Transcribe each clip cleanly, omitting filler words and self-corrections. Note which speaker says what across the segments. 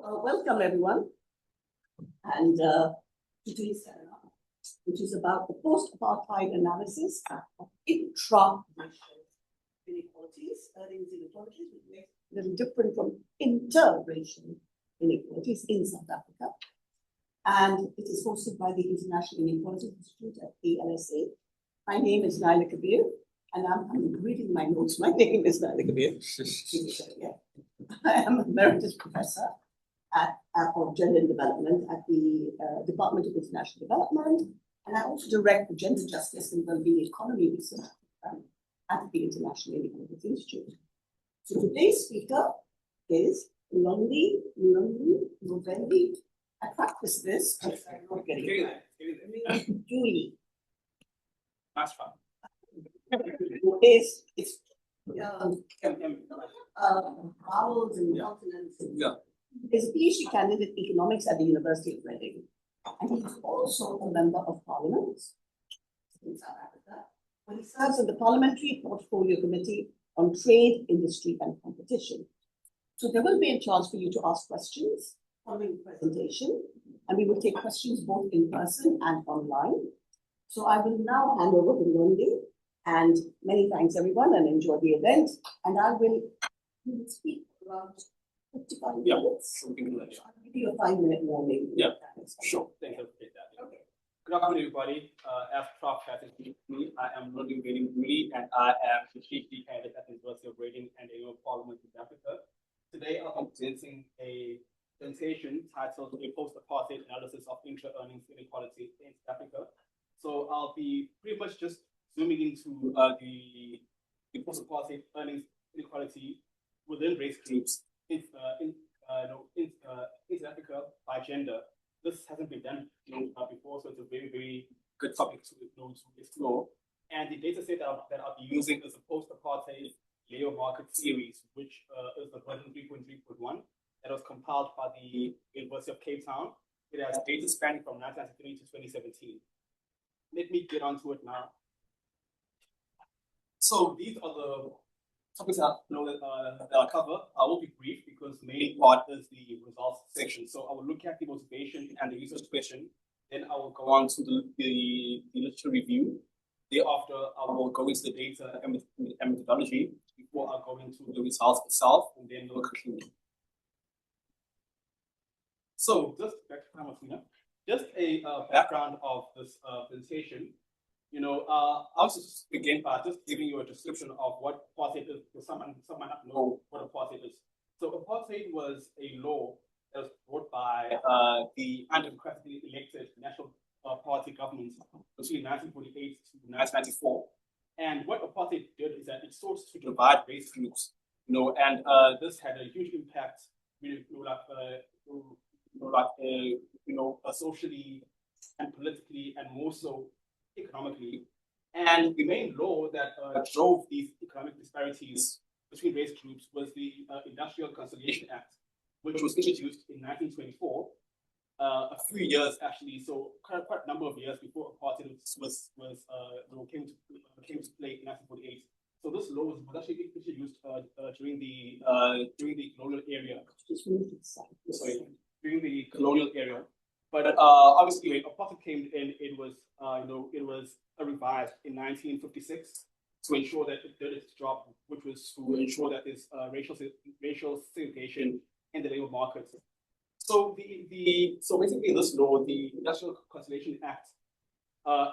Speaker 1: Welcome everyone, and today's seminar, which is about the post-apartheid analysis of intra-racial inequalities, earnings inequalities, which makes it a little different from inter-racial inequalities in South Africa. And it is hosted by the International Inequalities Institute at the LSE. My name is Naila Kabir, and I'm reading my notes. My name is Naila Kabir. I am Emeritus Professor of Gender and Development at the Department of International Development, and I also direct the Gender Justice and Wellbeing Economy Research at the International Inequalities Institute. So today's speaker is Mlondi, Mveli. I practiced this. I'm not getting it. Mdluli.
Speaker 2: That's fun.
Speaker 1: It's vowels and consonants.
Speaker 2: Yeah.
Speaker 1: He's a PhD candidate in economics at the University of Reading. And he's also a member of Parliament in South Africa, where he serves on the Parliamentary Portfolio Committee on Trade, Industry and Competition. So there will be a chance for you to ask questions following the presentation, and we will take questions both in person and online. So I will now hand over to Mlondi, and many thanks everyone, and enjoy the event. And I will speak around 55 minutes.
Speaker 2: I'll give
Speaker 1: you a 5-minute warning.
Speaker 2: Yeah, sure. Thank you. Okay. Good afternoon, everybody. As Prof has introduced me, I am Mlondi, and I am a PhD candidate at the University of Reading and the Parliament in Africa. Today, I'm presenting a presentation titled "A Post-Apartheid Analysis of Intra-Earnings Inequality in South Africa." So I'll be pretty much just zooming into the post-apartheid earnings inequality within race groups in South Africa by gender. This hasn't been done before, so it's a very, very good topic to explore. And the data set that I'll be using is a post-apartheid labor market series, which is the version 3.3.1 that was compiled by the University of Cape Town. It has data spanning from 1993 to 2017. Let me get onto it now. So these are the topics that I'll cover. I will be brief because the main part is the results section. So I will look at the motivation and the research question. Then I will go on to the literature review. Thereafter, I will go into the data and methodology before I go into the results itself, and then we'll conclude. So just a background of this presentation. I'll just begin by just giving you a description of what apartheid is, because someone might not know what apartheid is. So apartheid was a law that was brought by the undemocratically elected National Party government between 1948 to 1994. And what apartheid did is that it sought to divide race groups, and this had a huge impact, socially and politically, and more so economically. And the main law that drove these economic disparities between race groups was the Industrial Conciliation Act, which was introduced in 1924, a few years actually, so quite a number of years before apartheid came to play in 1948. So this law was actually introduced during the colonial era. During the colonial era. But obviously, when apartheid came in, it was revised in 1956 to ensure that it did its job, which was to ensure that there's racial segregation in the labor market. So so basically, this law, the Industrial Conciliation Act,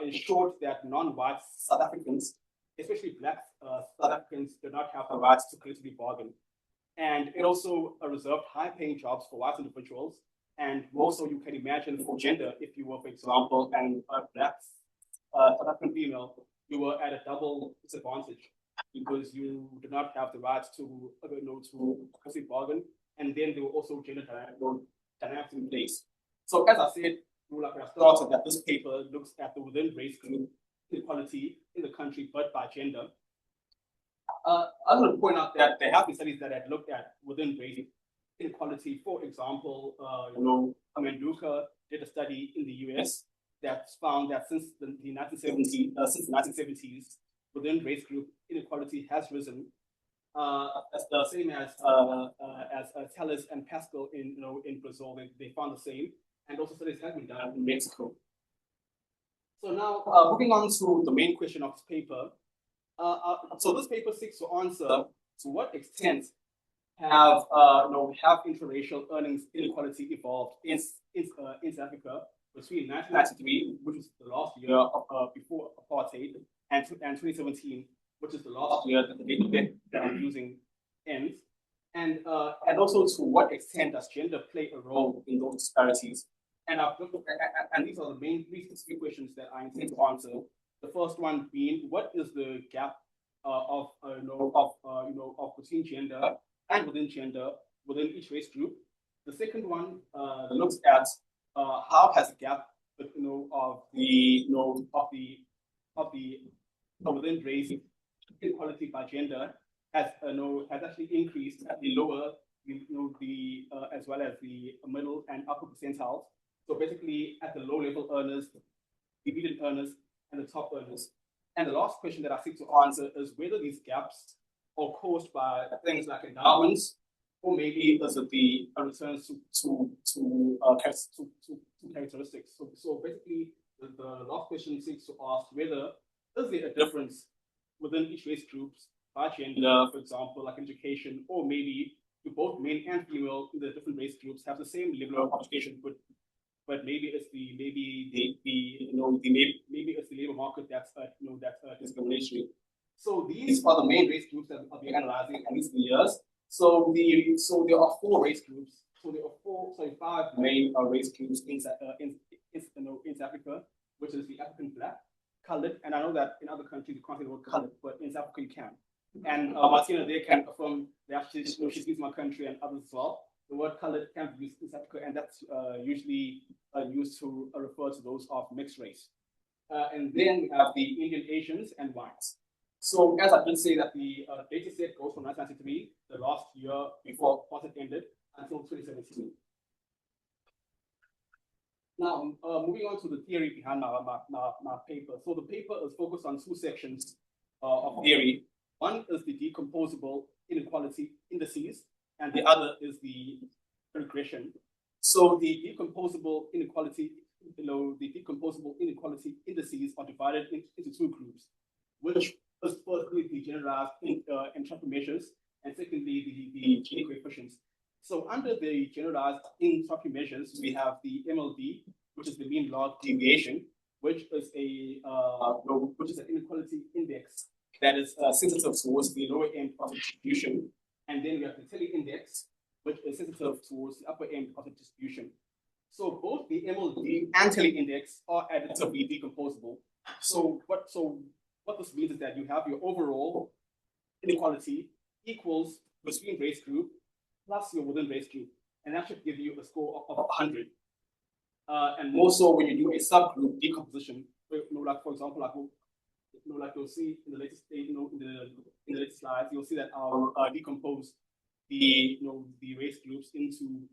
Speaker 2: ensured that non-white South Africans, especially Black South Africans, did not have the rights to collectively bargain. And it also reserved high-paying jobs for white individuals. And also, you can imagine for gender, if you were, for example, a Black South African female, you were at a double disadvantage because you did not have the right to collectively bargain, and then there were also gender dynamics in place. So, as I said, I started that this paper looks at the within race group inequality in the country, but by gender. I want to point out that there have been studies that had looked at within race inequality. For example, Mveli did a study in the US that found that since the 1970s, within race group inequality has risen as the same as Tellez and Pascal in Brazil. They found the same, and also studies have been done in Mexico. So now, moving on to the main question of this paper. So this paper seeks to answer to what extent have intra-racial earnings inequality evolved in South Africa between 1993, which was the last year before apartheid, and 2017, which is the last year that the data that I'm using ends, and also to what extent does gender play a role in those disparities? And these are the main three specific questions that I intend to answer. The first one being, what is the gap of between gender and within gender within each race group? The second one looks at how has the gap within race inequality by gender has actually increased at the lower as well as the middle and upper percentiles. So basically at the low level earners, the median earners, and the top earners. And the last question that I seek to answer is whether these gaps are caused by things like endowments, or maybe is it the returns to characteristics. So basically, the last question seeks to ask whether is there a difference within each race groups by gender, for example, like education, or maybe do both men and female in the different race groups have the same level of education, but maybe it's the labor market that's discriminatory. So these are the main race groups that I'll be analyzing in these years. So there are four race groups. So there are five main race groups in South Africa, which is the African Black, colored, and I know that in other countries you can't say the word colored, but in South Africa you can. And Martina there can affirm that she's my country and others as well. The word colored can be used in South Africa, and that's usually used to refer to those of mixed race. And then we have the Indian Asians and whites. So as I did say that the data set goes from 1993, the last year before apartheid ended, until 2017. Now, moving on to the theory behind my paper. So the paper is focused on two sections of theory. One is the decomposable inequality indices, and the other is the regression. So the decomposable inequality indices are divided into two groups, which is firstly the generalized entropy measures, and secondly the Gini coefficients. So under the generalized entropy measures, we have the MLD, which is the mean large deviation, which is an inequality index that is sensitive towards the lower end of the distribution. And then we have the Telly index, which is sensitive towards the upper end of the distribution. So both the MLD and Telly index are additively decomposable. So what this means is that you have your overall inequality equals between race group plus your within race group, and that should give you a score of 100. And more so when you do a subgroup decomposition, like for example, like you'll see in the latest, in the latest slides, you'll see that I'll decompose the race groups into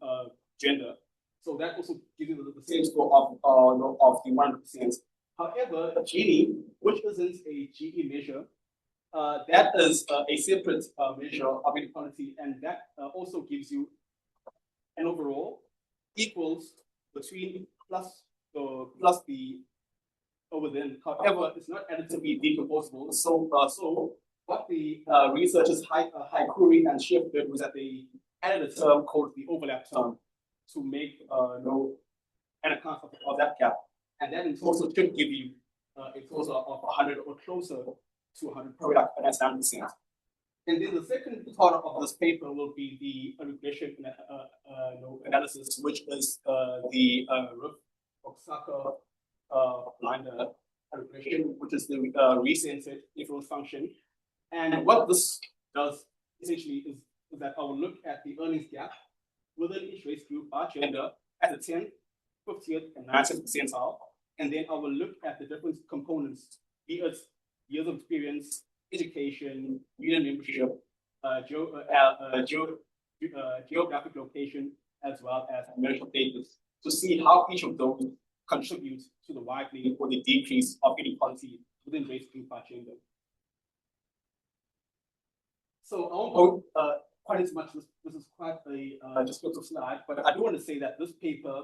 Speaker 2: gender. So that also gives you the same score of the 100%. However, Gini, which isn't a GE measure, that is a separate measure of inequality, and that also gives you an overall equals between plus the within. However, it's not additively decomposable. So what the researchers Haikuri and Schiff did was that they added a term called the overlap term to make an account of that gap, and that in total should give you a total of 100 or closer to 100, probably like 99%. And then the second part of this paper will be the regression analysis, which is the Roof-Oxaker blinder regression, which is the recentered influence function. And what this does essentially is that I will look at the earnings gap within each race group by gender at the 10th, 50th, and 90th percentile. And then I will look at the different components, be it years of experience, education, union membership, geographic location, as well as marital status, to see how each of those contributes to the widening or the decrease of inequality within race group by gender. So I won't go quite as much. This is quite a descriptive slide, but I do want to say that this paper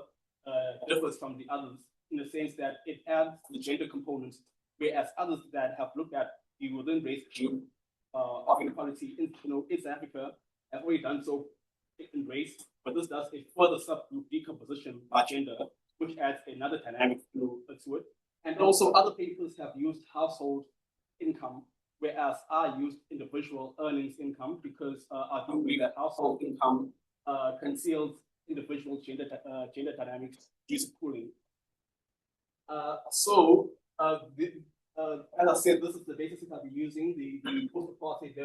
Speaker 2: differs from the others in the sense that it adds the gender component, whereas others that have looked at the within race group of inequality in East Africa have already done so in race, but this does a further subgroup decomposition by gender, which adds another dynamic to it. And also other papers have used household income, whereas I used individual earnings income because I do believe that household income conceals individual gender dynamics due to pooling. As I said, this is the basis that I'll be using, the post-apartheid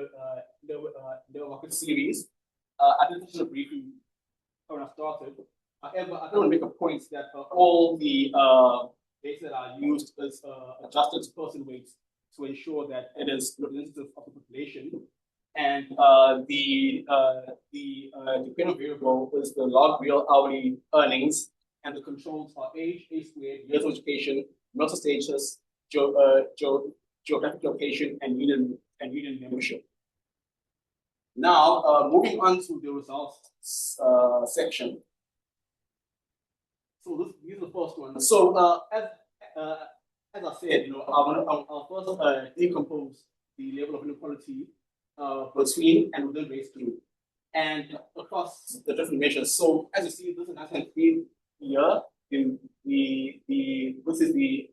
Speaker 2: labor market series. I did this briefly when I started. However, I don't want to make a point that all the data that I used is adjusted to person weights to ensure that it is representative of the population. And the dependent variable is the log real hourly earnings, and the controls are age squared, years of education, mental status, geographic location, and union membership. Now, moving on to the results section. So these are the first ones. So as I said, I'll first decompose the level of inequality between and within race group and across the different measures. So as you see, this is 1903 year. This is the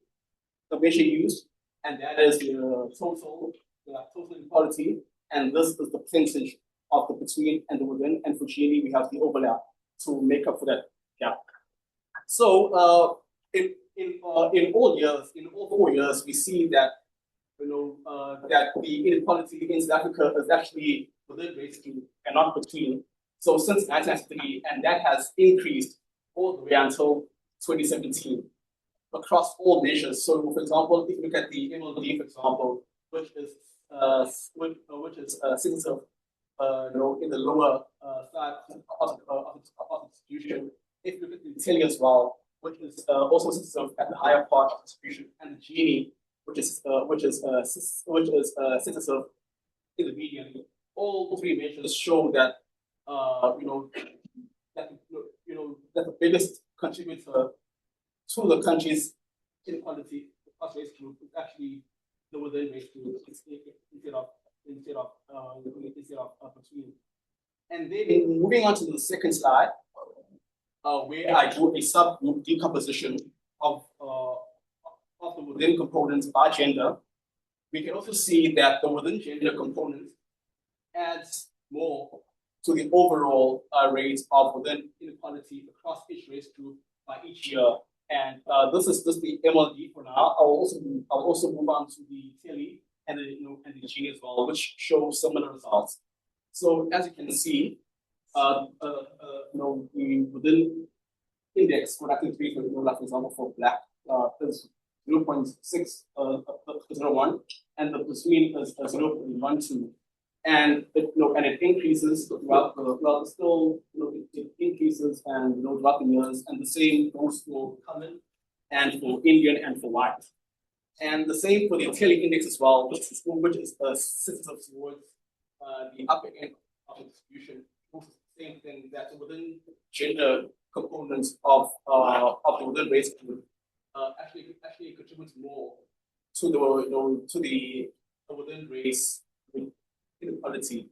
Speaker 2: measure used, and that is the total inequality, and this is the percentage of the between and the within, and for Gini we have the overlap to make up for that gap. So in all years, in all 4 years, we see that that the inequality in South Africa is actually within race group and not between. So since 1993, and that has increased all the way until 2017 across all measures. So, for example, if you look at the Mlndi, for example, which is sensitive, in the lower side of the distribution. If you look at the Mveli as well, which is also sensitive at the higher part of the distribution, and the Gini, which is sensitive in the median. All 3 measures show that that the biggest contributor to the country's inequality across race group is actually the within race group instead of between. And then moving on to the second slide, where I do a subgroup decomposition of the within components by gender, we can also see that the within gender component adds more to the overall rate of within inequality across each race group by each year. And this is just the Mld for now. I'll also move on to the Mveli and the Gini as well, which show similar results. So as you can see, the within index for that three, for example, for black is 0.601, and the between is 0.12. And it increases throughout it increases and throughout the years, and the same goes for colored and for Indian and for white. And the same for the Mveli index as well, which is sensitive towards the upper end of the distribution. Also the same thing, that within gender components of the within race group actually contributes more to the within race inequality.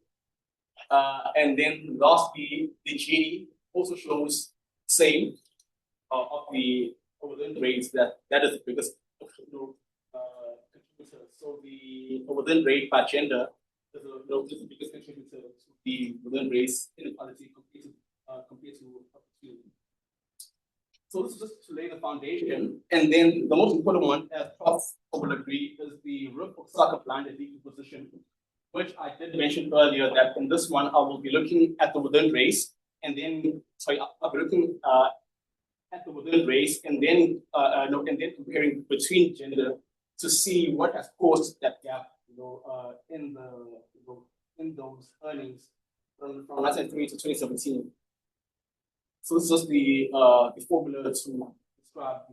Speaker 2: And then lastly, the Gini also shows same of the within race that is the biggest contributor. So the within rate by gender is the biggest contributor to the within race inequality compared to So this is just to lay the foundation. And then the most important one, as Prof will agree, is the Roof-Osaka blinded decomposition, which I did mention earlier that in this one I will be looking at the within race, and then I'll be looking at the within race, and then comparing between gender to see what has caused that gap, in those earnings from 1993 to 2017. So this is just the formula to describe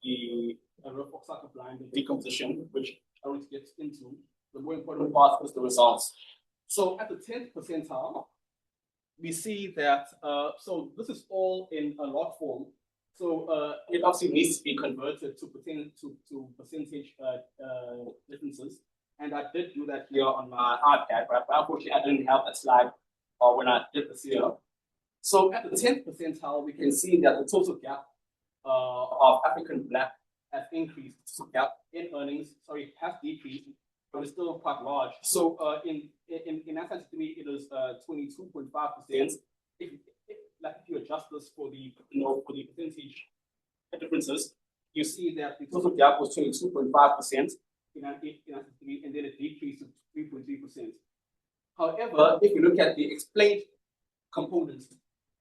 Speaker 2: the Roof-Osaka blinded decomposition, which I want to get into. The more important part is the results. So at the 10th percentile, we see that, so this is all in a log form. So it obviously needs to be converted to percentage differences. And I did do that here on my iPad, right? But unfortunately, I didn't have that slide when I did this here. So at the 10th percentile, we can see that the total gap of African Black has increased. The total gap in earnings, has decreased, but it's still quite large. So in 1993, it was 22.5%. If you adjust this for the percentage differences, you see that the total gap was 22.5% in 1993, and then it decreased to 3.3%. However, if you look at the explained components,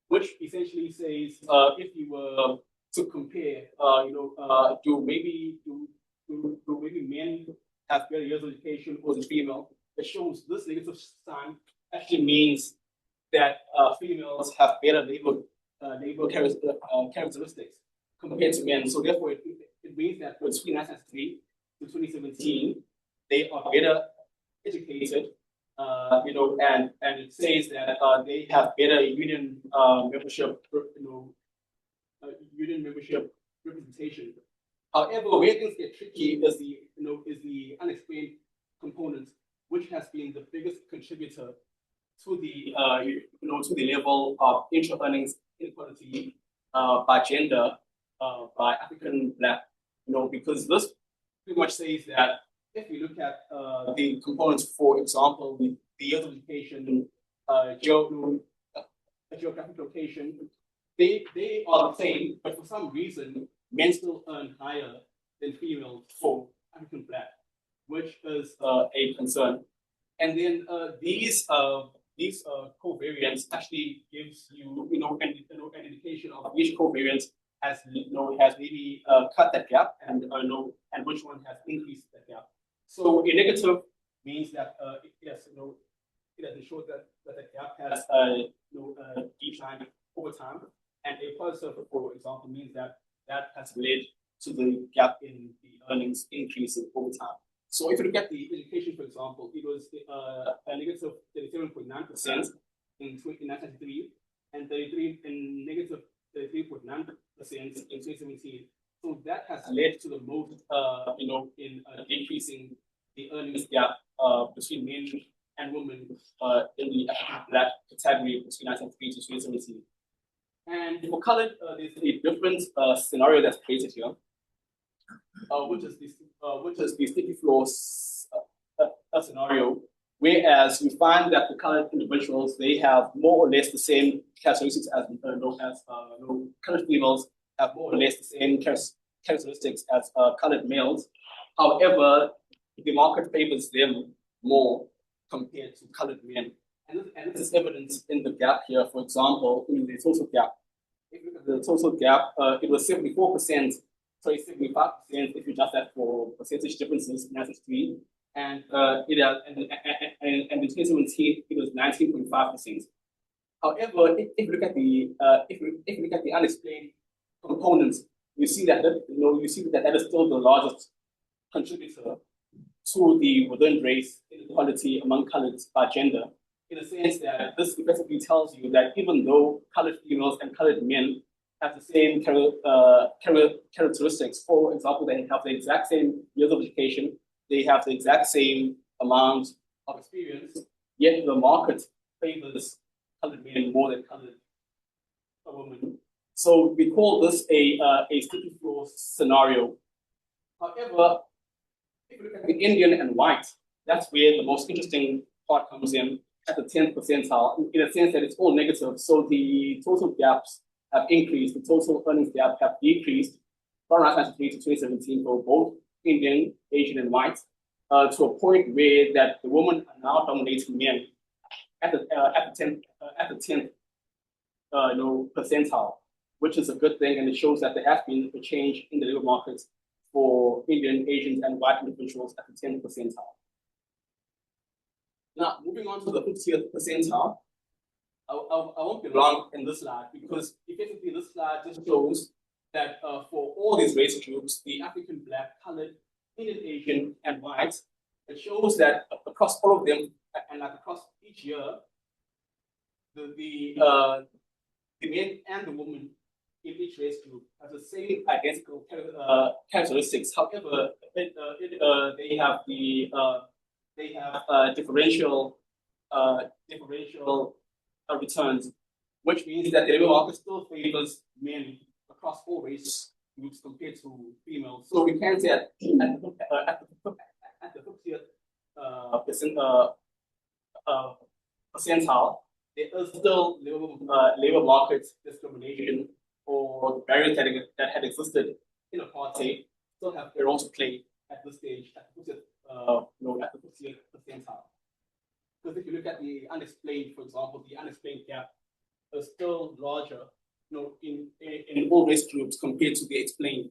Speaker 2: which essentially says if you were to compare, do maybe men have better years of education or the female, it shows this negative sign actually means that females have better labor characteristics compared to men. So therefore, it means that between 1993 to 2017, they are better educated, and it says that they have better union membership, union membership representation. However, where things get tricky is the unexplained component, which has been the biggest contributor to the to the level of intra-earnings inequality by gender, by African Black, because this pretty much says that if we look at the components, for example, the years of education, geographic location, they are the same, but for some reason, men still earn higher than females for African Black, which is a concern. And then these covariants actually gives you an indication of which covariance has maybe cut that gap and which one has increased that gap. So a negative means that it has ensured that the gap has declined over time, and a positive, for example, means that has led to the gap in the earnings increasing over time. So if you look at the education, for example, it was a negative 37.9% in 1993 and negative 33.9% in 2017. So that has led to the most, in decreasing the earnings gap between men and women in the African Black category between 1993 to 2017. And for colored, there's a different scenario that's created here, which is the sticky floor scenario, whereas you find that the colored individuals, they have more or less the same characteristics as colored females have more or less the same characteristics as colored males. However, the market favors them more compared to colored men. And this is evident in the gap here, for example, in the total gap. If you look at the total gap, it was 74%, 75% if you adjust that for percentage differences in 1993, and in 2017 it was 19.5%. However, if you look at the unexplained components, you see that that is still the largest contributor to the within race inequality among coloreds by gender, in a sense that this effectively tells you that even though colored females and colored men have the same characteristics, for example, they have the exact same years of education, they have the exact same amount of experience, yet the market favors colored men more than colored women. So we call this a sticky floor scenario. However, if you look at the Indian and white, that's where the most interesting part comes in at the 10th percentile, in a sense that it's all negative. So the total gaps have increased, the total earnings gap have decreased from 1993 to 2017 for both Indian, Asian, and white, to a point where that the women are now dominating men at the 10th percentile, which is a good thing, and it shows that there has been a change in the labor market for Indian, Asians, and white individuals at the 10th percentile. Now, moving on to the 50th percentile, I won't be long in this slide because effectively this slide just shows that for all these race groups, the African Black, colored, Indian, Asian, and white, it shows that across all of them, and like across each year, the men and the women in each race group have the same identical characteristics. However, they have differential returns, which means that the labor market still favors men across all race groups compared to females. So we can say that at the 50th percentile, there is still labor market discrimination or barriers that had existed in apartheid still have a role to play at this stage, at the 50th percentile. Because if you look at the unexplained, for example, the unexplained gap is still larger, in all race groups compared to the explained.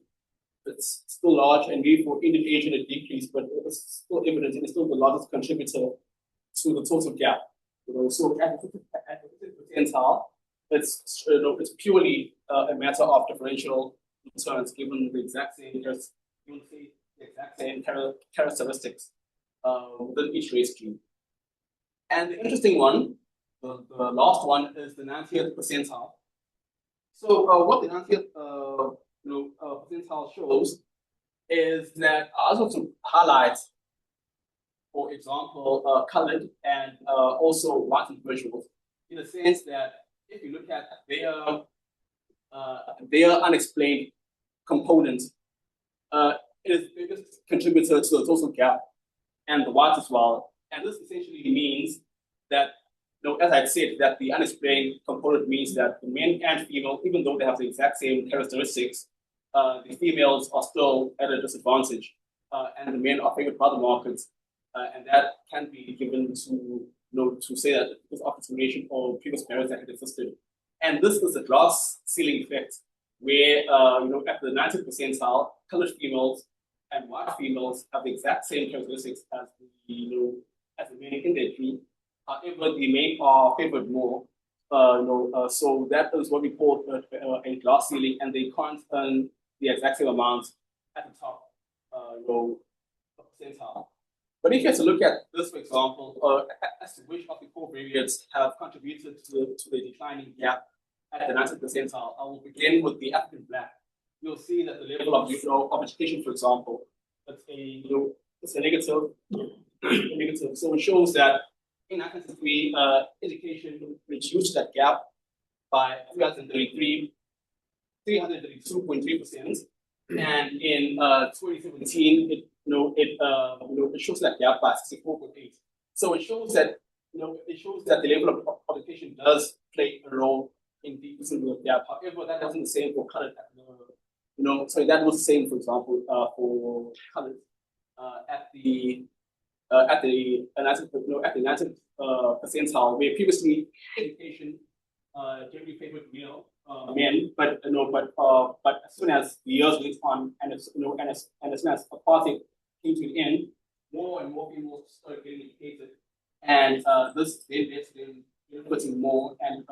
Speaker 2: It's still large, and maybe for Indian Asian it decreased, but it's still evident and it's still the largest contributor to the total gap. So at the 50th percentile, it's purely a matter of differential returns given the exact same characteristics within each race group. And the interesting one, the last one, is the 90th percentile. So what the 90th percentile shows is that I also want to highlight, for example, colored and also white individuals, in the sense that if you look at their unexplained components, it is the biggest contributor to the total gap, and the white as well. And this essentially means that, as I said, that the unexplained component means that the men and female, even though they have the exact same characteristics, the females are still at a disadvantage, and the men are favored by the markets, and that can be given to say that because of discrimination or previous barriers that had existed. And this is a glass ceiling effect, where at the 90th percentile, colored females and white females have the exact same characteristics as the men in their group. However, the men are favored more. So that is what we call a glass ceiling, and they can't earn the exact same amount at the top percentile. But if you have to look at this, for example, as to which of the core variants have contributed to the declining gap at the 90th percentile, I will begin with the African Black. You'll see that the level of education, for example, it's a negative. Negative. So it shows that in 1963, education reduced that gap by 332.3%, and in 2017, it shows that gap by 64.8%. So it shows that the level of education does play a role in decreasing the gap. However, that wasn't the same for colored. So that was the same, for example, for colored at the 90th percentile, where previously education generally favored men, but as soon as the years went on, and as soon as apartheid came to an end, more and more people started getting educated, and this then led to them benefiting more, and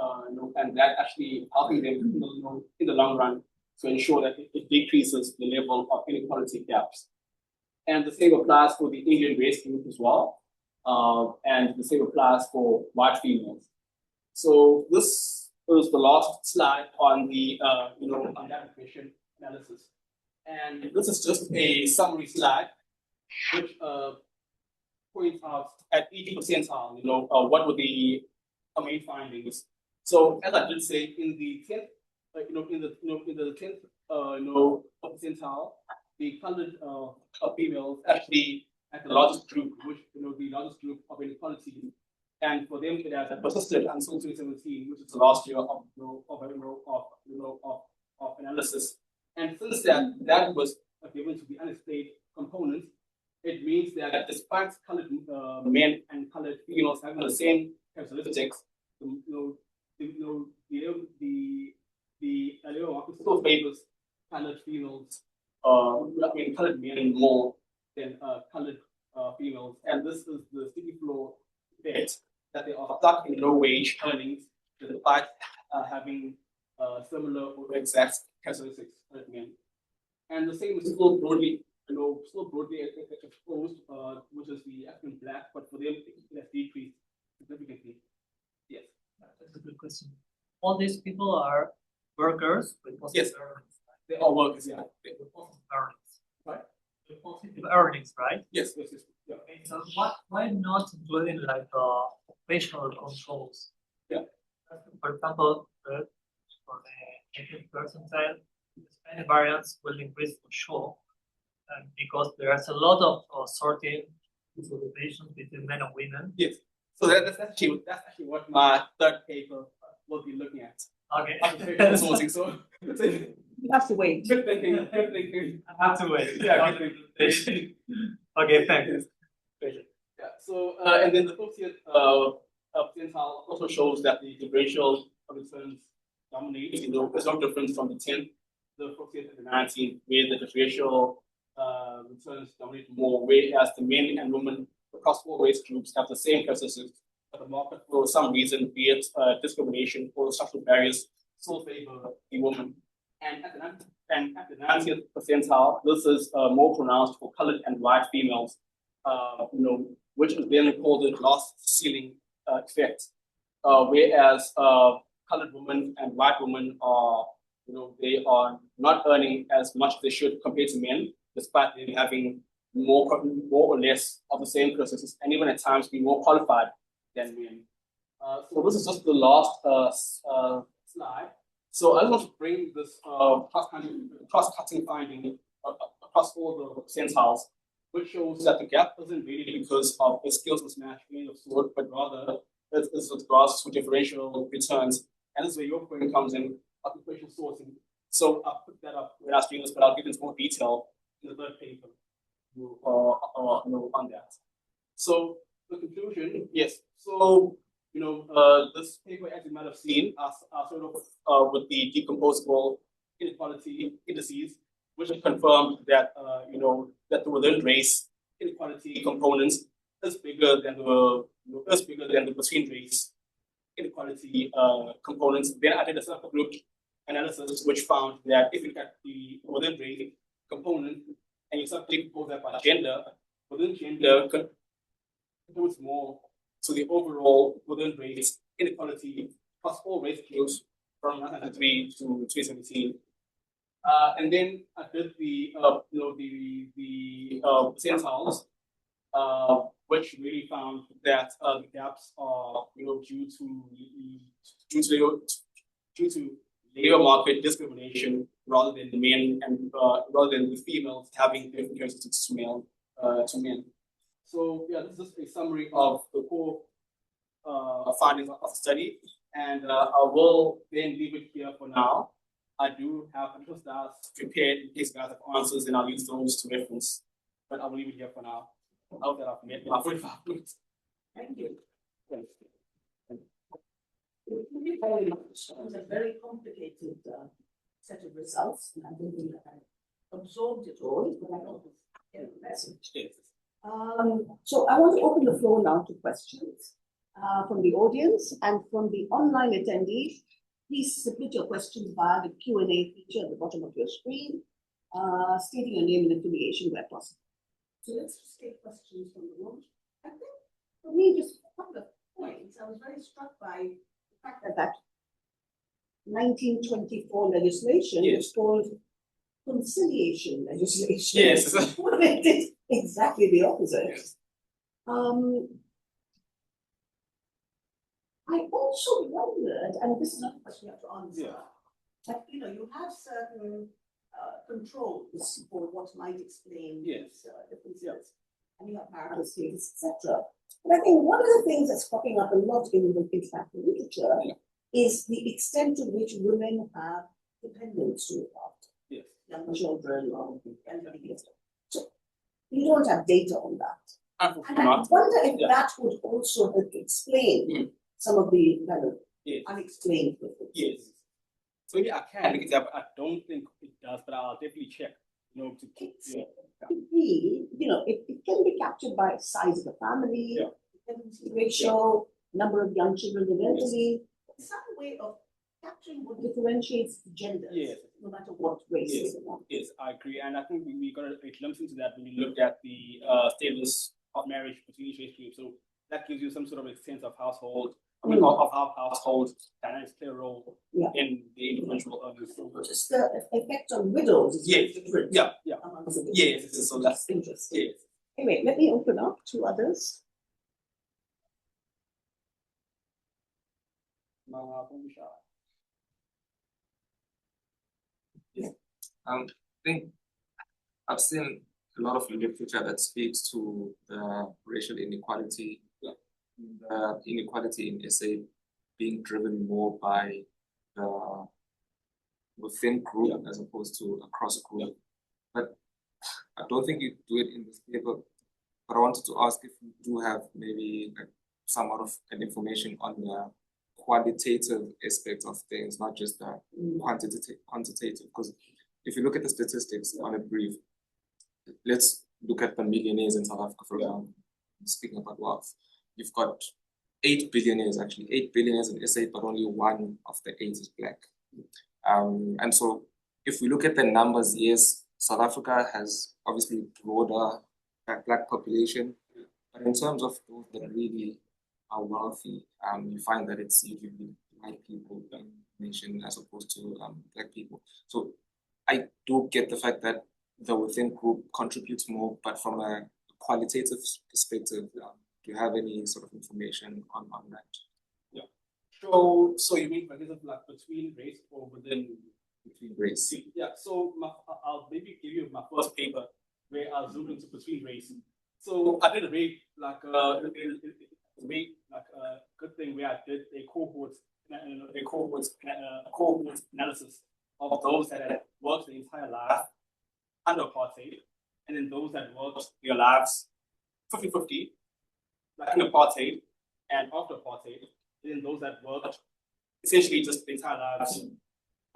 Speaker 2: that actually helping them in the long run to ensure that it decreases the level of inequality gaps. And the same applies for the Indian race group as well, and the same applies for white females. So this is the last slide on the on that equation analysis, and this is just a summary slide which points out at each percentile, what were the main findings. So as I did say, in the 10th, in the 10th percentile, the colored females actually at the largest group, which the largest group of inequality, and for them it has persisted until 2017, which is the last year of analysis. And since that was given to the unexplained component, it means that despite colored men and colored females having the same characteristics, the labor market still favors colored females. Colored men more than colored females, and this is the sticky floor effect, that they are stuck in low wage earnings despite having similar or exact characteristics as men. And the same is still broadly still broadly exposed, which is the African black, but for them it has decreased significantly. Yes.
Speaker 3: That's a good question. All these people are workers with positive
Speaker 2: Yes.
Speaker 3: earnings. Right?
Speaker 2: They are workers, yeah.
Speaker 3: With positive earnings.
Speaker 2: Right.
Speaker 3: With positive earnings, right?
Speaker 2: Yes. Yeah.
Speaker 3: Okay, so why not including like facial controls?
Speaker 2: Yeah.
Speaker 3: For example, for the 18th percentile, the Spanish variance will increase for sure, and because there's a lot of sorting distribution between men and women.
Speaker 2: Yes. So that's actually what my third paper will be looking at.
Speaker 3: Okay.
Speaker 2: Sorting. So
Speaker 1: You have to wait.
Speaker 2: good thinking.
Speaker 3: I have to wait.
Speaker 2: Yeah, good thinking.
Speaker 3: Okay, thanks.
Speaker 2: Yeah. So and then the 50th percentile also shows that the racial returns dominate. It's no different from the 10th, the 50th, and the 19th, where the racial returns dominate more, whereas the men and women across all race groups have the same characteristics, but the market, for some reason, be it discrimination or structural barriers, still favor the woman. And at the 90th percentile, this is more pronounced for colored and white females, which is then called the glass ceiling effect. Whereas colored women and white women are, they are not earning as much as they should compared to men, despite them having more or less of the same characteristics, and even at times be more qualified than men. So this is just the last slide. So I just want to bring this cross-cutting finding across all the percentiles, which shows that the gap isn't really because of a skills mismatch any of sort, but rather it's with regards to differential returns. And this is where your point comes in, occupational sourcing. So I'll put that up when I was doing this, but I'll get into more detail in the third paper on that. So the conclusion, yes. So this paper, as you might have seen, are sort of with the decomposable inequality indices, which confirmed that that the within race inequality components is bigger than the between race inequality components. Then I did a subgroup analysis which found that if you look at the within race component and you decompose that by gender, within gender contributes more to the overall within race inequality across all race groups from 1993 to 2017. And then I did the percentiles, which really found that the gaps are due to labor market discrimination rather than the men and rather than the females having different characteristics to men. So yeah, this is just a summary of the core findings of the study, and I will then leave it here for now. I do have additional slides prepared in case you guys have answers, and I'll use those to reference. But I will leave it here for now. I hope that I've met my 45 minutes.
Speaker 1: Thank you.
Speaker 2: Thanks.
Speaker 1: Thank you very much. It was a very complicated set of results, and I don't think I absorbed it all, but I hope it's a message.
Speaker 2: Yes.
Speaker 1: So I want to open the floor now to questions from the audience and from the online attendees. Please submit your questions via the Q&A feature at the bottom of your screen, stating your name and affiliation where possible. So let's just take questions from the room. I think for me, just a couple of points. I was very struck by the fact that 1924 legislation is called conciliation legislation.
Speaker 2: Yes.
Speaker 1: Well, it did exactly the opposite.
Speaker 2: Yes.
Speaker 1: I also wondered, and this is not a question you have to answer,
Speaker 2: Yeah.
Speaker 1: that you have certain controls for what might explain
Speaker 2: Yes.
Speaker 1: differences, and you have marital status, etc. But I think one of the things that's popping up a lot in the international literature is the extent to which women have dependents to look after.
Speaker 2: Yes.
Speaker 1: Young children or elderly. So you don't have data on that. And I wonder if that would also help to explain some of the kind of unexplained differences.
Speaker 2: Yes. So yeah, I can because I don't think it does, but I'll definitely check.
Speaker 1: It could be, it can be captured by size of the family, ratio, number of young children eventually, some way of capturing what differentiates genders,
Speaker 2: Yes.
Speaker 1: no matter what race
Speaker 2: Yes.
Speaker 1: is on.
Speaker 2: Yes, I agree, and I think we got a glimpse into that when we looked at the status of marriage between each age group. So that gives you some sort of a sense of household, of how household dynamics play a role in the individual so
Speaker 1: just the effect on widows is
Speaker 2: yes,
Speaker 1: different.
Speaker 2: yeah,
Speaker 1: Amongst the
Speaker 2: yes. So that's
Speaker 1: interesting.
Speaker 2: yes.
Speaker 1: Anyway, let me open up to others.
Speaker 4: I think I've seen a lot of literature that speaks to the racial inequality, the inequality in SA being driven more by the within group as opposed to across group. But I don't think you do it in this paper. But I wanted to ask if you do have maybe like somewhat of an information on the qualitative aspect of things, not just the quantitative. Because if you look at the statistics on a brief, let's look at the millionaires in South Africa, for example. Speaking about wealth, you've got 8 billionaires, actually 8 billionaires in SA, but only one of the 8 is black. And so if we look at the numbers, yes, South Africa has obviously broader black population, but in terms of those that really are wealthy, you find that it's usually white people in the nation as opposed to black people. So I do get the fact that the within group contributes more, but from a qualitative perspective, do you have any sort of information on that?
Speaker 2: Yeah. So you mean, for example, like between race or within
Speaker 4: race?
Speaker 2: Yeah. So I'll maybe give you my first paper where I'll zoom into between race. So I did a very good thing where I did a cohort analysis of those that had worked their entire life under apartheid, and then those that worked their lives 50-50, like in apartheid and after apartheid, and then those that worked essentially just the entire lives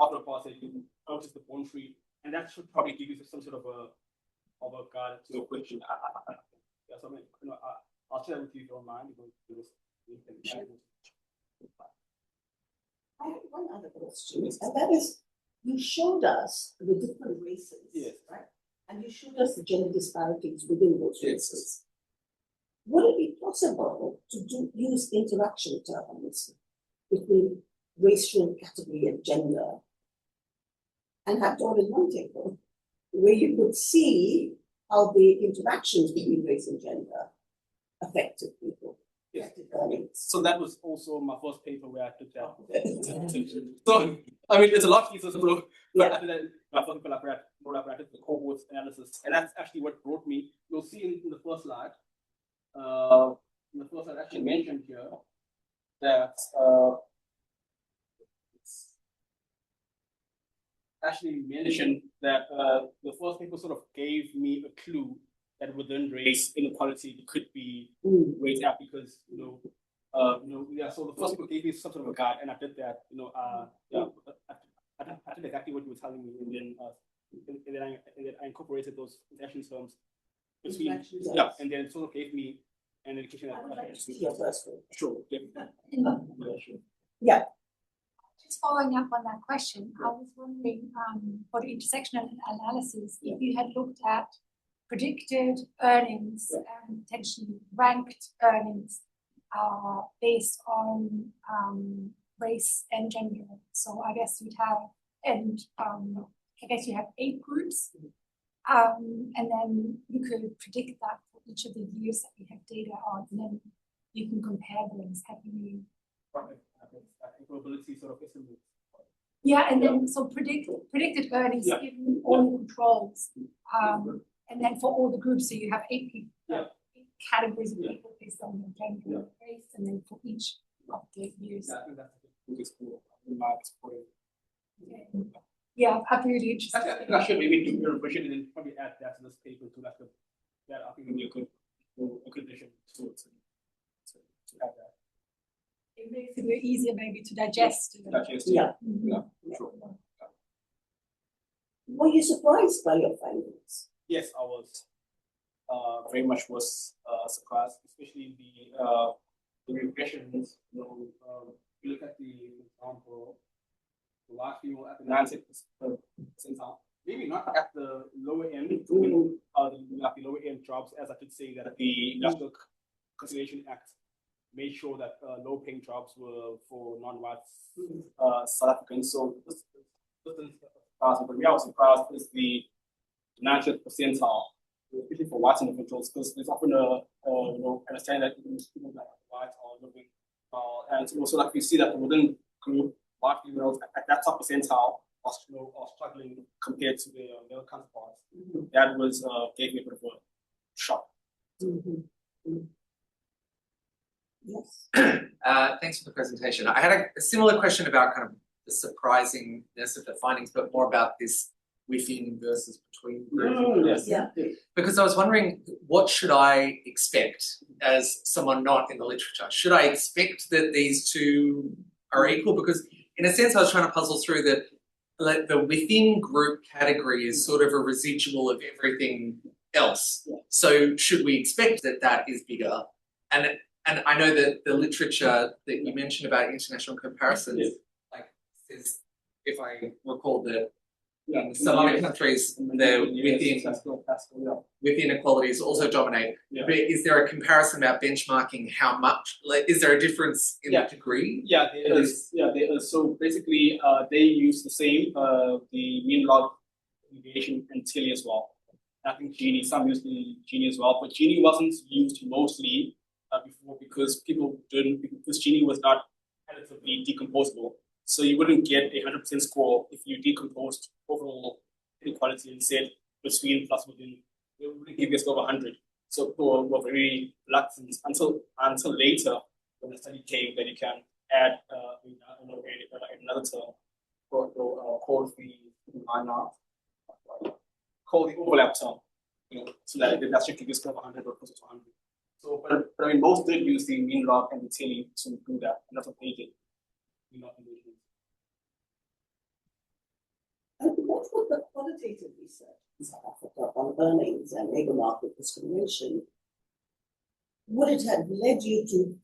Speaker 2: after apartheid, out of the born free, and that should probably give you some sort of a guide to your question. Yeah, so I mean, I'll share with you if you don't mind.
Speaker 1: I have one other question, and that is, you showed us the different races,
Speaker 2: yes,
Speaker 1: right? And you showed us the gender disparities within those races. Would it be possible to use interaction terms between racial category and gender and have it all in one table, where you could see how the interactions between race and gender affected people?
Speaker 2: Yes. So that was also my first paper where I took that. So I mean, it's a lot easier. So after that, my first paper I did the cohort analysis, and that's actually what brought me. You'll see in the first slide. Actually mentioned here that actually mentioned that the first paper sort of gave me a clue that within race inequality could be raised out because so the first paper gave me some sort of a guide, and I did that. I did exactly what you were telling me, and then I incorporated those interaction terms between and then it sort of gave me an indication.
Speaker 1: I would like to see your first one.
Speaker 2: Sure.
Speaker 1: Yeah.
Speaker 5: Just following up on that question, I was wondering for the intersectional analysis, if you had looked at predicted earnings and potentially ranked earnings based on race and gender. So I guess you'd have, you have 8 groups, and then you could predict that for each of the years that you have data on, and then you can compare those. Have you?
Speaker 2: Probability sort of estimate.
Speaker 5: Yeah, and then so predicted earnings given all the controls, and then for all the groups, so you have 8 people, 8 categories of people based on their gender and race, and then for each of the years.
Speaker 2: Yeah, I think that's the biggest cool.
Speaker 5: Yeah, I'm really interested.
Speaker 2: I should maybe do your revision and then probably add that to this paper to like that I think would be a good addition to add that.
Speaker 5: It makes it very easier maybe to digest.
Speaker 1: Yeah.
Speaker 2: Sure.
Speaker 1: Were you surprised by your findings?
Speaker 2: Yes, I was. Very much was surprised, especially the regressions. You look at the example female at the 90th percentile. Maybe not at the lower end, like the lower end jobs, as I could say that the Industrial Conciliation Act made sure that low-paying jobs were for non-white South Africans. So this but we are surprised is the 90th percentile, especially for white individuals, because there's often understanding that people that are white are living, and also like we see that within group white females at that top percentile are struggling compared to their male counterparts. That was gave me a bit of a shock.
Speaker 1: Yes.
Speaker 6: Thanks for the presentation. I had a similar question about kind of the surprisingness of the findings, but more about this within versus between groups.
Speaker 2: Yes.
Speaker 1: Yeah.
Speaker 6: Because I was wondering, what should I expect as someone not in the literature? Should I expect that these two are equal? Because in a sense, I was trying to puzzle through that, like, the within group category is sort of a residual of everything else.
Speaker 2: Yeah.
Speaker 6: So should we expect that that is bigger? And I know that the literature that you mentioned about international comparisons,
Speaker 2: Yes.
Speaker 6: like, says, if I recall, that
Speaker 2: Yeah.
Speaker 6: in some other countries, the within inequalities also dominate.
Speaker 2: Yeah.
Speaker 6: But is there a comparison about benchmarking how much? Like, is there a difference in
Speaker 2: Yeah.
Speaker 6: the degree?
Speaker 2: Yeah, there is. Yeah, there is. So basically, they use the same, the mean log deviation and Tilly as well. I think Gini, some use the Gini as well, but Gini wasn't used mostly before because Gini was not relatively decomposable. So you wouldn't get a 100% score if you decomposed overall inequality and said between plus within. It wouldn't give you a score of 100. So people were very reluctant until later when the study came that you can add another term called the overlap term, so that should give you a score of 100 or closer to 100. So, but I mean, most did use the mean log and the Tilly to do that, and that's what they did.
Speaker 1: And what was the qualitative research in South Africa on earnings and labour market discrimination? Would it have led you to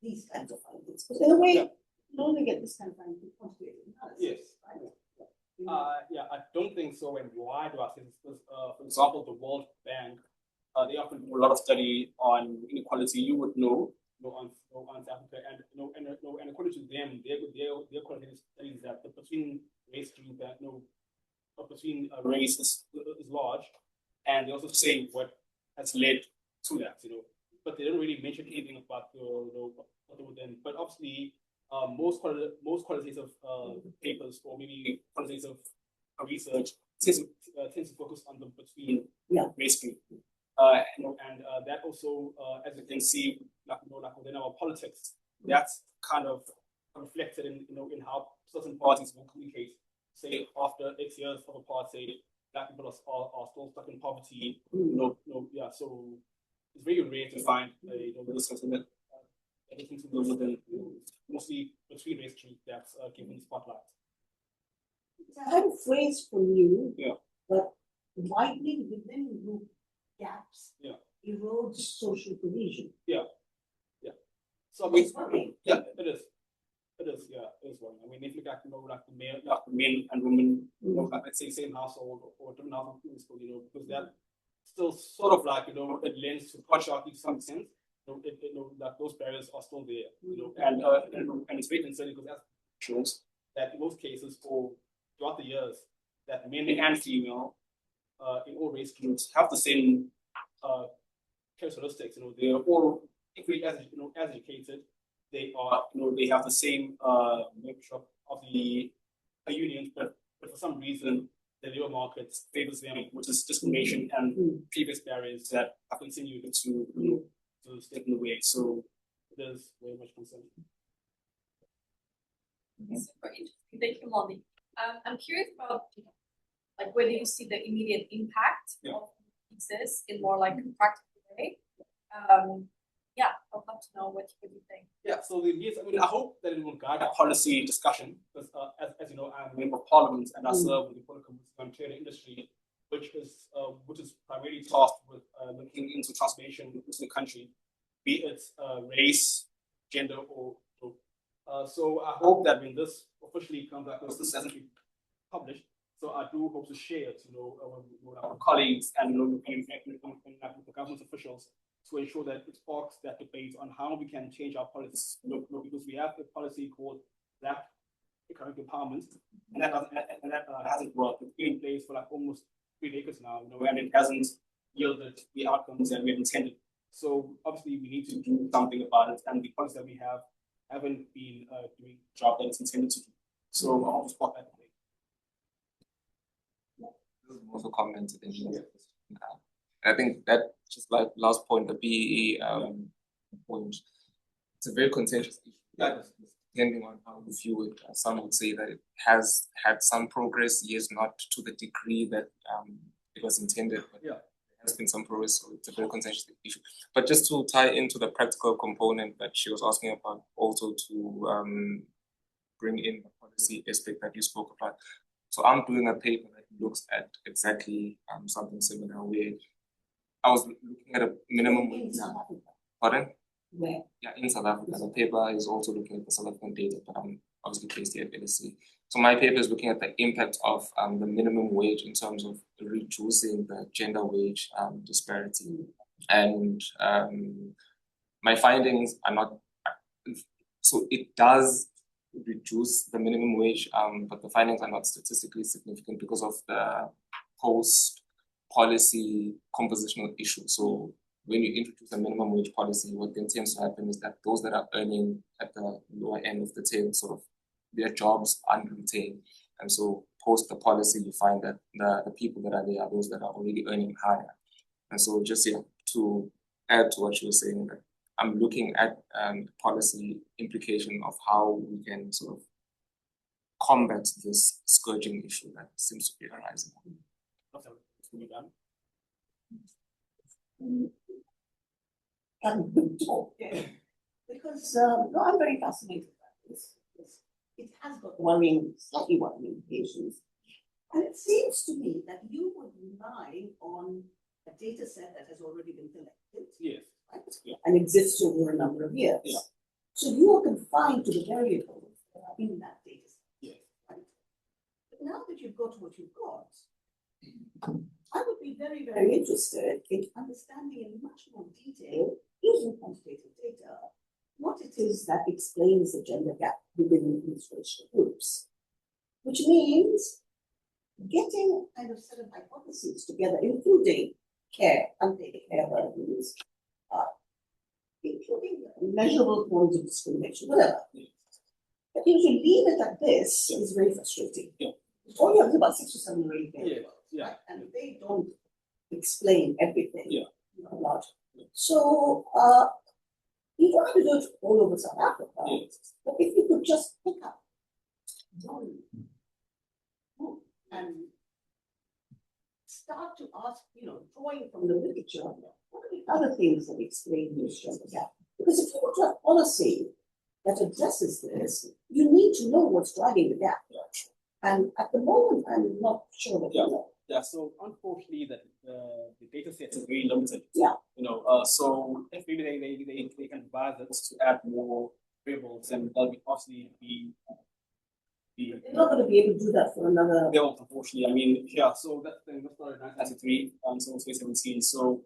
Speaker 1: these kinds of findings? Because in a way, you only get this kind of finding from quantitative analysis.
Speaker 2: Yes.
Speaker 1: Right?
Speaker 2: Yeah, I don't think so. And why do I say this? Because, for example, the World Bank, they often do a lot of study on inequality. You would know on South Africa, and according to them, their qualitative studies that the between race group that between race is large, and they also say what has led to that, but they don't really mention anything about what they were then. But obviously, most qualitative papers or maybe qualitative research tends to focus on the between race group. And that also, as you can see, like within our politics, that's kind of reflected in how certain parties will communicate. Say after X years of apartheid, black people are still stuck in poverty. So it's very rare to find this sentiment. Anything to do with mostly between race group that's given spotlight.
Speaker 1: I had a phrase from you,
Speaker 2: Yeah.
Speaker 1: but widening within group gaps erodes social cohesion.
Speaker 2: So I mean,
Speaker 1: It's worrying.
Speaker 2: yeah, it is. It is worrying. I mean, if you look at the men and women, let's say same household or different household school, because that still sort of it lends to patriarchy to some extent. That those barriers are still there, and it's very concerning because that shows that in most cases, throughout the years, that men and female in all race groups have the same characteristics. They are all equally as educated. They are, they have the same makeup of the unions, but for some reason the labor market favors them, which is discrimination and previous barriers that have continued to step in the way. So there's very much concern.
Speaker 7: Super interesting. Thank you, Mlondi. I'm curious about whether you see the immediate impact of this in more like a practical way. I'd love to know what you think.
Speaker 2: Yeah, so I hope that it will guide our policy discussion because, as you know, I'm a member of Parliament and I serve with the political and trade industry, which is primarily tasked with looking into transformation into the country, be it race, gender, or so I hope that when this officially comes out, this hasn't been published. So I do hope to share it, with our colleagues and with the government officials to ensure that it sparks that debate on how we can change our policies. Because we have a policy called Black Economic Empowerment, and that hasn't worked. It's been in place for like almost 3 decades now, and it hasn't yielded the outcomes that we have intended. So obviously we need to do something about it, and the policies that we have haven't been doing the job that it's intended to do. So I'll just spot that.
Speaker 4: Also commented in I think that just like last point, the BEE point, it's a very contentious issue. Depending on how you view it, some would say that it has had some progress, yes, not to the degree that it was intended, but there has been some progress, so it's a very contentious issue. But just to tie into the practical component that she was asking about, also to bring in the policy aspect that you spoke about. So I'm doing a paper that looks at exactly something similar, where I was looking at a minimum wage. Pardon?
Speaker 1: Where?
Speaker 4: Yeah, in South Africa. The paper is also looking at the South African data, but I'm obviously based here at LSE. So my paper is looking at the impact of the minimum wage in terms of reducing the gender wage disparity. And my findings are not, so it does reduce the minimum wage, but the findings are not statistically significant because of the post-policy compositional issue. So when you introduce a minimum wage policy, what then tends to happen is that those that are earning at the lower end of the tail, sort of their jobs unretained. And so post the policy, you find that the people that are there are those that are already earning higher. And so just to add to what you were saying, that I'm looking at policy implication of how we can sort of combat this scourging issue that seems to be arising.
Speaker 1: Good talk, because no, I'm very fascinated by this. It has got slightly worrying implications. And it seems to me that you would rely on a data set that has already been collected.
Speaker 2: Yes.
Speaker 1: Right? Yeah. And exists over a number of years. Yeah. So you are confined to the variables that are in that data set.
Speaker 2: Yes.
Speaker 1: Right? But now that you've got what you've got, I would be very, very interested in understanding in much more detail, using quantitative data, what it is that explains the gender gap within these racial groups. Which means getting kind of set of hypotheses together, including care, unpaid care burdens, including measurable forms of discrimination, whatever. But if you leave it at this, it's very frustrating. All you have is about 6 or 7 or 8 variables, right? And they don't explain everything. Large. So you don't have to do it all over South Africa, but if you could just pick up one and start to ask, drawing from the literature, what are the other things that explain this gender gap? Because if you want to have policy that addresses this, you need to know what's driving the gap. And at the moment, I'm not sure that you know.
Speaker 2: Yeah, so unfortunately, the data set is very limited.
Speaker 1: Yeah.
Speaker 2: So if maybe they can advise us to add more variables, and they'll obviously be.
Speaker 1: They're not going to be able to do that for another.
Speaker 2: Yeah, unfortunately. I mean, so that's the started in 1993 until 2017. So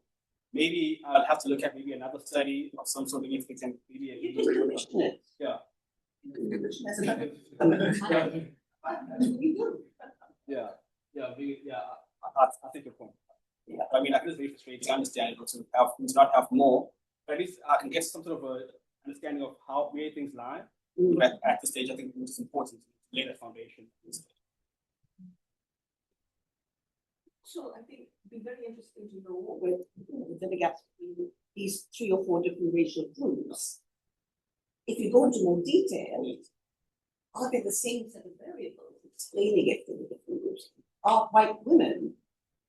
Speaker 2: maybe I'll have to look at maybe another study of some sort of if we can maybe.
Speaker 1: You can commission it.
Speaker 2: Yeah. I think your point.
Speaker 1: Yeah.
Speaker 2: I mean, I think it's very frustrating. I understand it to not have more, but at least I can get some sort of a understanding of where things lie. At this stage, I think it's important to lay that foundation.
Speaker 1: So I think it'd be very interesting to know where the gender gaps between these 3 or 4 different racial groups. If you go into more detail, are they the same set of variables explaining it for the different groups? Are white women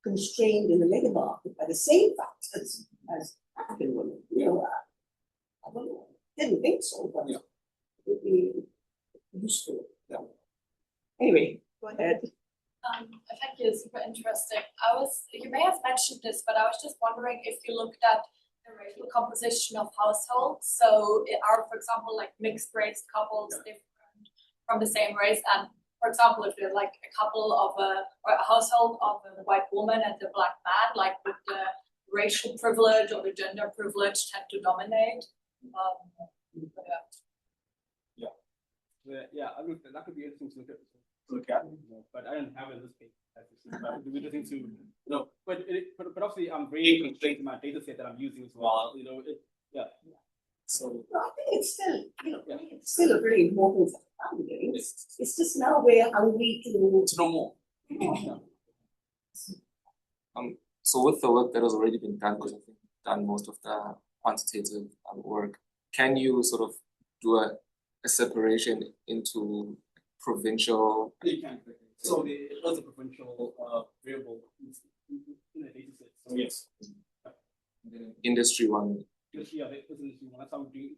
Speaker 1: constrained in the labor market by the same factors as African women? I don't know. Didn't think so, but it would be useful. Anyway, go ahead.
Speaker 7: Thank you, super interesting. You may have mentioned this, but I was just wondering if you looked at the racial composition of households. So are, for example, like mixed race couples different from the same race. And for example, if there's like a couple of or a household of a white woman and a black man, like would the racial privilege or the gender privilege tend to dominate?
Speaker 2: Yeah, I mean, that could be interesting to look at, but I don't have it in this case. But it would be interesting to, but obviously I'm very constrained to my data set that I'm using as well, So.
Speaker 1: I think it's still, it's still a very important set of findings. It's just now we're hungry to
Speaker 2: know more.
Speaker 4: So with the work that has already been done, because I think you've done most of the quantitative work, can you sort of do a separation into provincial?
Speaker 2: You can. So there was a provincial variable in the data set. So yes.
Speaker 4: Industry one.
Speaker 2: Yeah, there was an industry one. That's how we do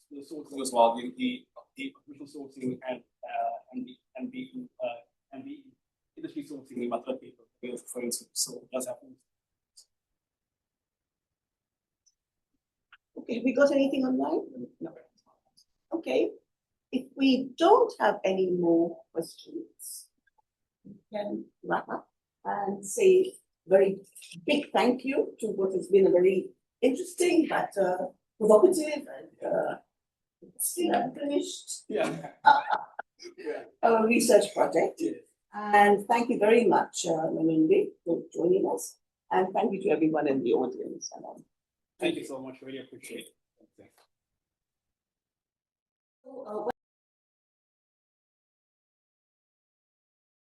Speaker 2: the sourcing as well. The provincial sourcing and the industry sourcing in my third paper, for instance. So it does happen.
Speaker 1: Okay, have we got anything online? No. Okay, if we don't have any more questions, we can wrap up and say very big thank you to what has been a very interesting but provocative and still unfinished research project.
Speaker 2: Yes.
Speaker 1: And thank you very much, Mlondi, for joining us. And thank you to everyone in the audience.
Speaker 2: Thank you so much. Really appreciate it. Thanks.